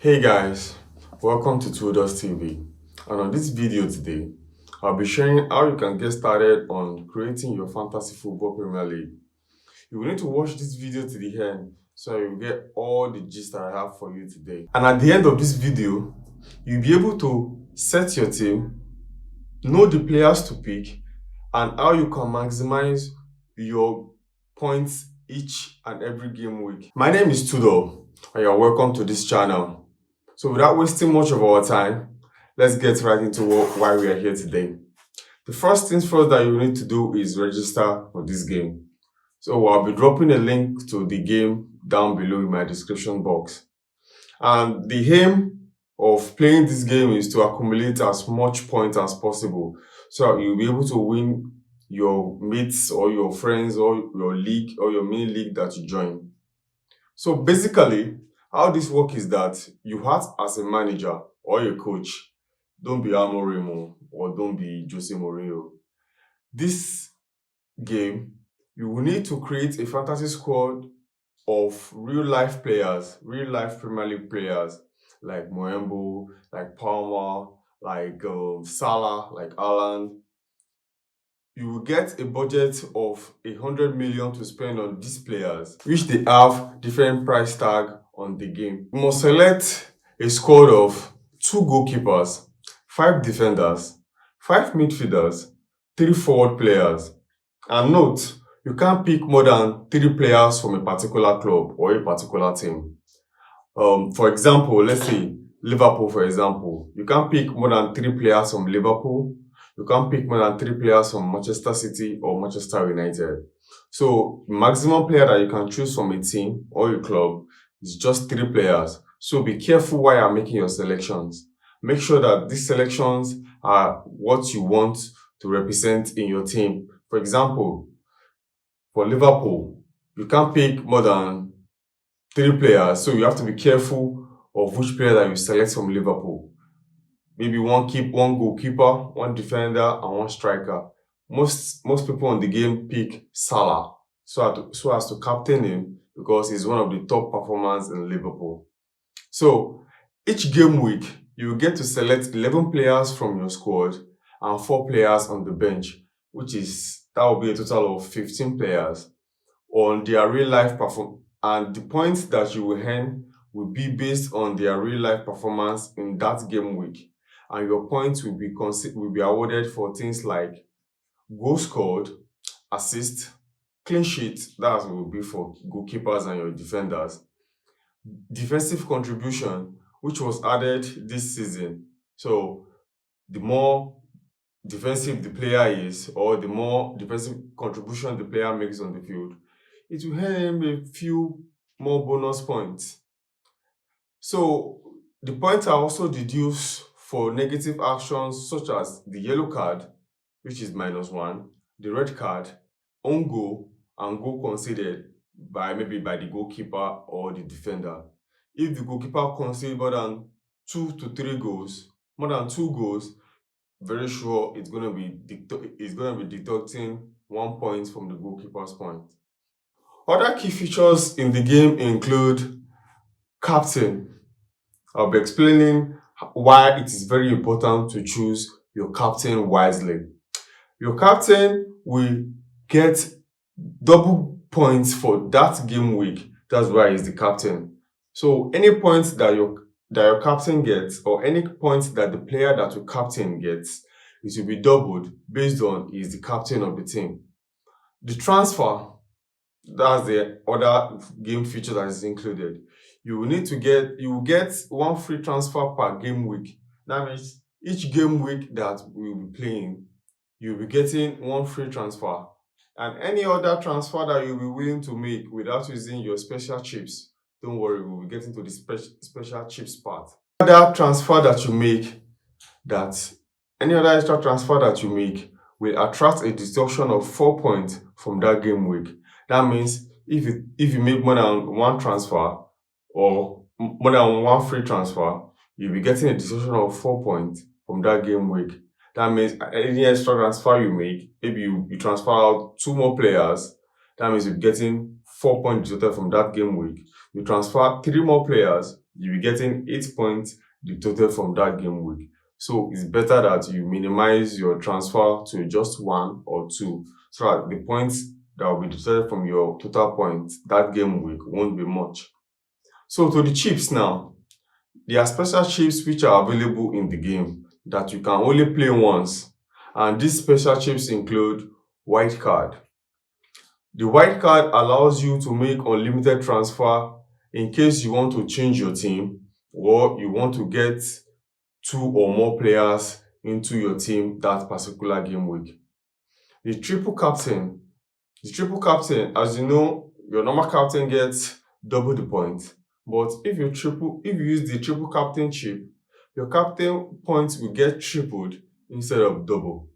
Hey guys, welcome to Tudors TV. And on this video today, I'll be sharing how you can get started on creating your fantasy football Premier League. You will need to watch this video to the end so you'll get all the gist I have for you today. And at the end of this video, you'll be able to set your team, know the players to pick, and how you can maximize your points each and every game week. My name is Tudor, and you're welcome to this channel. So without wasting much of our time, let's get right into why we are here today. The first things first that you need to do is register for this game. So I'll be dropping a link to the game down below in my description box. And the aim of playing this game is to accumulate as much points as possible so you'll be able to win your mates or your friends or your league or your mini league that you join. So basically, how this works is that you have as a manager or a coach, don't be Amorim or don't be Jose Mourinho. This game, you will need to create a fantasy squad of real life players, real life Premier League players like Moembo, like Palmer, like Salah, like Alan. You will get a budget of 100 million to spend on these players, which they have different price tag on the game. You must select a squad of 2 goalkeepers, 5 defenders, 5 midfielders, 3 forward players. And note, you can't pick more than 3 players from a particular club or a particular team. For example, let's say Liverpool, for example. You can't pick more than 3 players from Liverpool. You can't pick more than 3 players from Manchester City or Manchester United. So, maximum player that you can choose from a team or a club is just 3 players. So, be careful while you're making your selections. Make sure that these selections are what you want to represent in your team. For example, for Liverpool, you can't pick more than 3 players. So, you have to be careful of which player that you select from Liverpool. Maybe one goalkeeper, 1 defender, and 1 striker. Most people on the game pick Salah so as to captain him because he's one of the top performers in Liverpool. So each game week, you will get to select 11 players from your squad and 4 players on the bench, that will be a total of 15 players on their real life performance, and the points that you will earn will be based on their real life performance in that game week. And your points will be awarded for things like goal scored, assist, clean sheet, that will be for goalkeepers and your defenders, defensive contribution, which was added this season. So the more defensive the player is, or the more defensive contribution the player makes on the field, it will earn him a few more bonus points. So the points are also deduced for negative actions such as the yellow card, which is -1, the red card, own goal, and goal conceded maybe by the goalkeeper or the defender. If the goalkeeper concedes more than 2 to 3 goals, more than 2 goals, very sure it's going to be deducting 1 point from the goalkeeper's point. Other key features in the game include captain. I'll be explaining why it is very important to choose your captain wisely. Your captain will get double points for that game week. That's why he's the captain. So any points that your captain gets, or any points that the player that your captain gets, it will be doubled based on he's the captain of the team. The transfer, that's the other game feature that is included. You will get 1 free transfer per game week. That means each game week that we will be playing, you'll be getting 1 free transfer. And any other transfer that you'll be willing to make without using your special chips, don't worry, we'll be getting to the special chips part. Any other transfer that you make will attract a deduction of 4 points from that game week. That means if you make more than 1 transfer or more than 1 free transfer, you'll be getting a deduction of 4 points from that game week. That means any extra transfer you make, maybe you transfer out 2 more players, that means you're getting 4 points deducted from that game week. You transfer 3 more players, you'll be getting 8 points deducted from that game week. So it's better that you minimize your transfer to just one or two, so that the points that will be deducted from your total points that game week won't be much. So to the chips now, there are special chips which are available in the game that you can only play once. And these special chips include white card. The white card allows you to make unlimited transfer in case you want to change your team or you want to get two or more players into your team that particular game week. The triple captain. The triple captain, as you know, your normal captain gets double the points. But if you use the triple captain chip, your captain points will get tripled instead of double.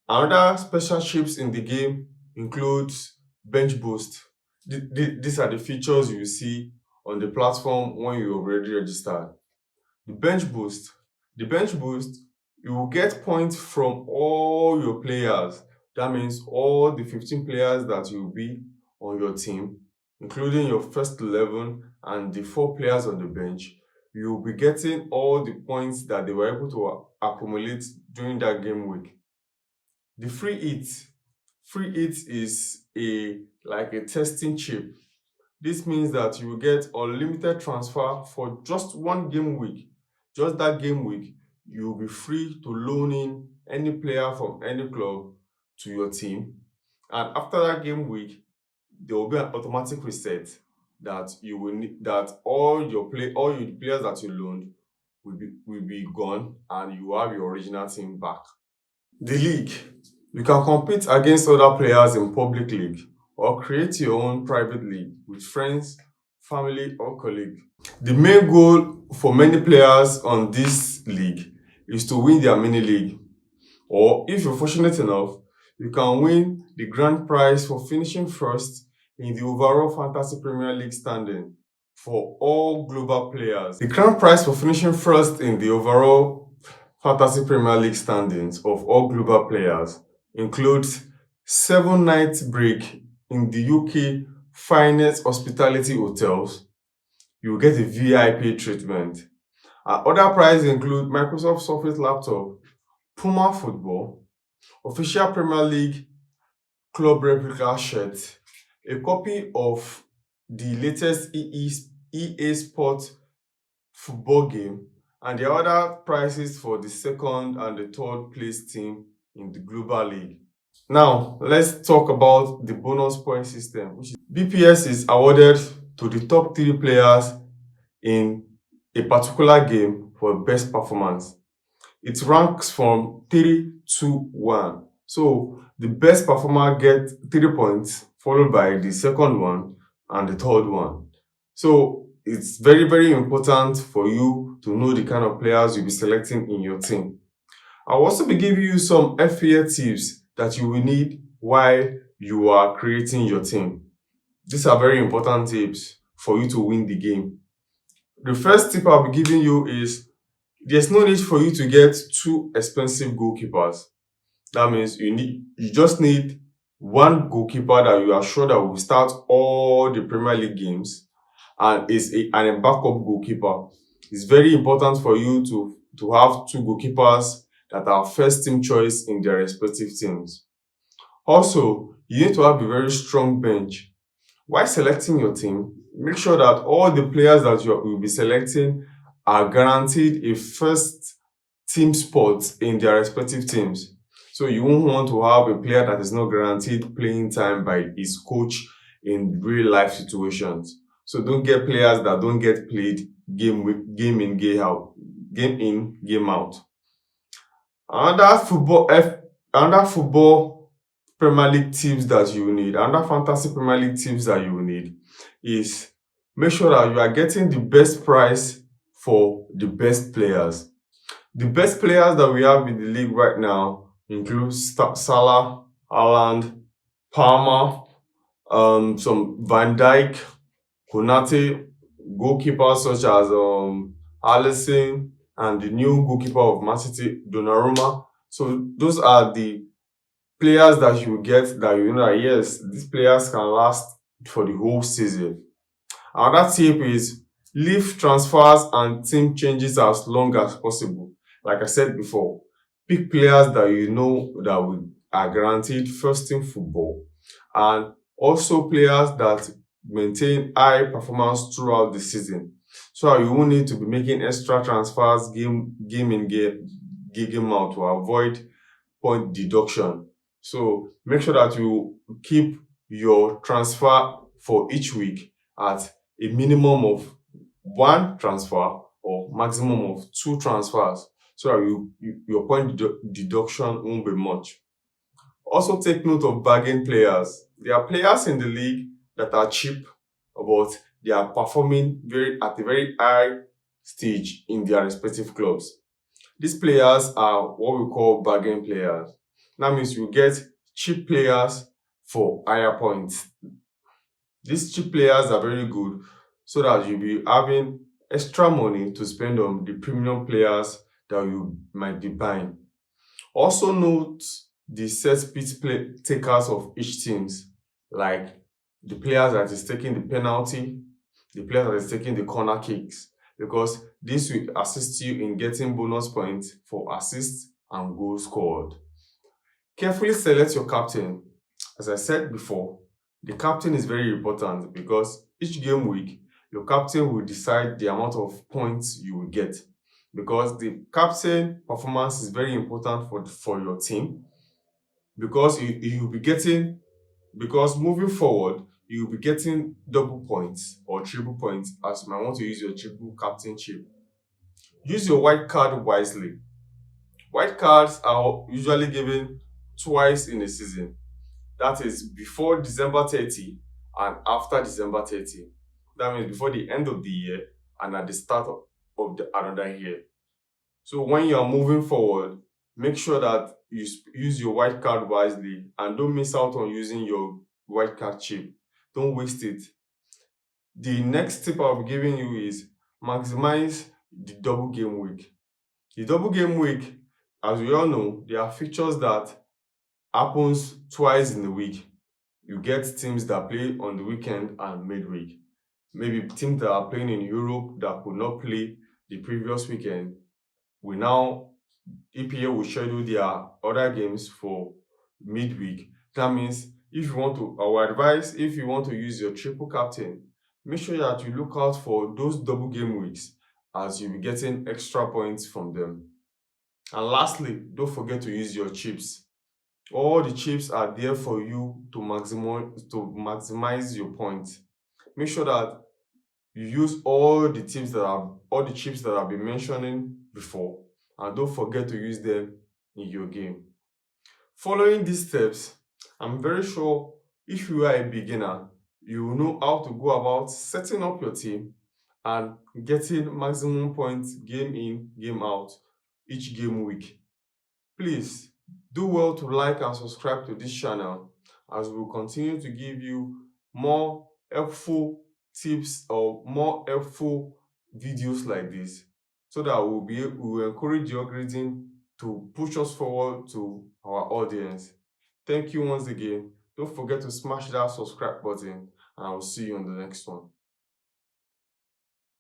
Another special chips in the game includes bench boost. These are the features you will see on the platform when you already registered. The bench boost. The bench boost, you will get points from all your players. That means all the 15 players that will be on your team, including your first 11 and the 4 players on the bench. You will be getting all the points that they were able to accumulate during that game week. The free hit. Free hit is like a testing chip. This means that you will get unlimited transfer for just one game week. Just that game week, you will be free to loan in any player from any club to your team. And after that game week, there will be an automatic reset that you will need, that all your players that you loaned will be gone, and you have your original team back. The league. You can compete against other players in public league or create your own private league with friends, family, or colleagues. The main goal for many players on this league is to win their mini league, or if you're fortunate enough, you can win the grand prize for finishing first in the overall Fantasy Premier League standing for all global players. The grand prize for finishing first in the overall Fantasy Premier League standings of all global players includes 7 nights break in the UK finest hospitality hotels. You will get a VIP treatment. Other prizes include Microsoft Surface laptop, Puma football, official Premier League club replica shirt, a copy of the latest EA Sport football game, and the other prizes for the second and the third place team in the global league. Now, let's talk about the bonus point system. BPS is awarded to the top 3 players in a particular game for best performance. It ranks from 3 to 1. So the best performer gets 3 points, followed by the second one and the third one. So it's very, very important for you to know the kind of players you'll be selecting in your team. I'll also be giving you some FPL tips that you will need while you are creating your team. These are very important tips for you to win the game. The first tip I'll be giving you is there's no need for you to get 2 expensive goalkeepers. That means you just need one goalkeeper that you are sure that will start all the Premier League games and is a backup goalkeeper. It's very important for you to have 2 goalkeepers that are first team choice in their respective teams. Also, you need to have a very strong bench. While selecting your team, make sure that all the players that you will be selecting are guaranteed a first team spot in their respective teams. So you won't want to have a player that is not guaranteed playing time by his coach in real life situations. So don't get players that don't get played game in, game out. Another football Premier League tips that you need, another fantasy Premier League tips that you will need is make sure that you are getting the best price for the best players. The best players that we have in the league right now include Salah, Haaland, Palmer, some Van Dijk, Konate, goalkeepers such as Alisson, and the new goalkeeper of Man City, Donnarumma. So those are the players that you get that you know that yes, these players can last for the whole season. Another tip is Leave transfers and team changes as long as possible. Like I said before, pick players that you know that are guaranteed first team football, and also players that maintain high performance throughout the season. So you won't need to be making extra transfers game out to avoid point deduction. So make sure that you keep your transfer for each week at a minimum of one transfer or maximum of two transfers, so that your point deduction won't be much. Also take note of bargain players. There are players in the league that are cheap, but they are performing at a very high stage in their respective clubs. These players are what we call bargain players. That means you get cheap players for higher points. These cheap players are very good, so that you'll be having extra money to spend on the premium players that you might be buying. Also note the set piece takers of each teams, like the players that is taking the penalty, the player that is taking the corner kicks, because this will assist you in getting bonus points for assists and goals scored. Carefully select your captain. As I said before, the captain is very important because each game week, your captain will decide the amount of points you will get, because the captain performance is very important for your team, because you'll be getting, because moving forward you'll be getting double points or triple points, as you might want to use your triple captainship. Use your white card wisely. White cards are usually given twice in a season, that is before December 30 and after December 30. That means before the end of the year and at the start of another year. So when you are moving forward, make sure that you use your white card wisely and don't miss out on using your white card chip. Don't waste it. The next tip I'll be giving you is maximize the double game week. The double game week, as we all know, there are fixtures that happens twice in the week. You get teams that play on the weekend and midweek. Maybe teams that are playing in Europe that could not play the previous weekend we now EPL will schedule their other games for midweek. That means if you want to, our advice, if you want to use your triple captain, make sure that you look out for those double game weeks, as you'll be getting extra points from them. And lastly, don't forget to use your chips. All the chips are there for you to maximize your points. Make sure that you use all the chips that I've been mentioning before, and don't forget to use them in your game. Following these steps, I'm very sure if you are a beginner, you will know how to go about setting up your team and getting maximum points game in, game out each game week. Please do well to like and subscribe to this channel, as we will continue to give you more helpful tips or more helpful videos like this, so that we will encourage the algorithm to push us forward to our audience. Thank you once again. Don't forget to smash that subscribe button, and I will see you on the next one.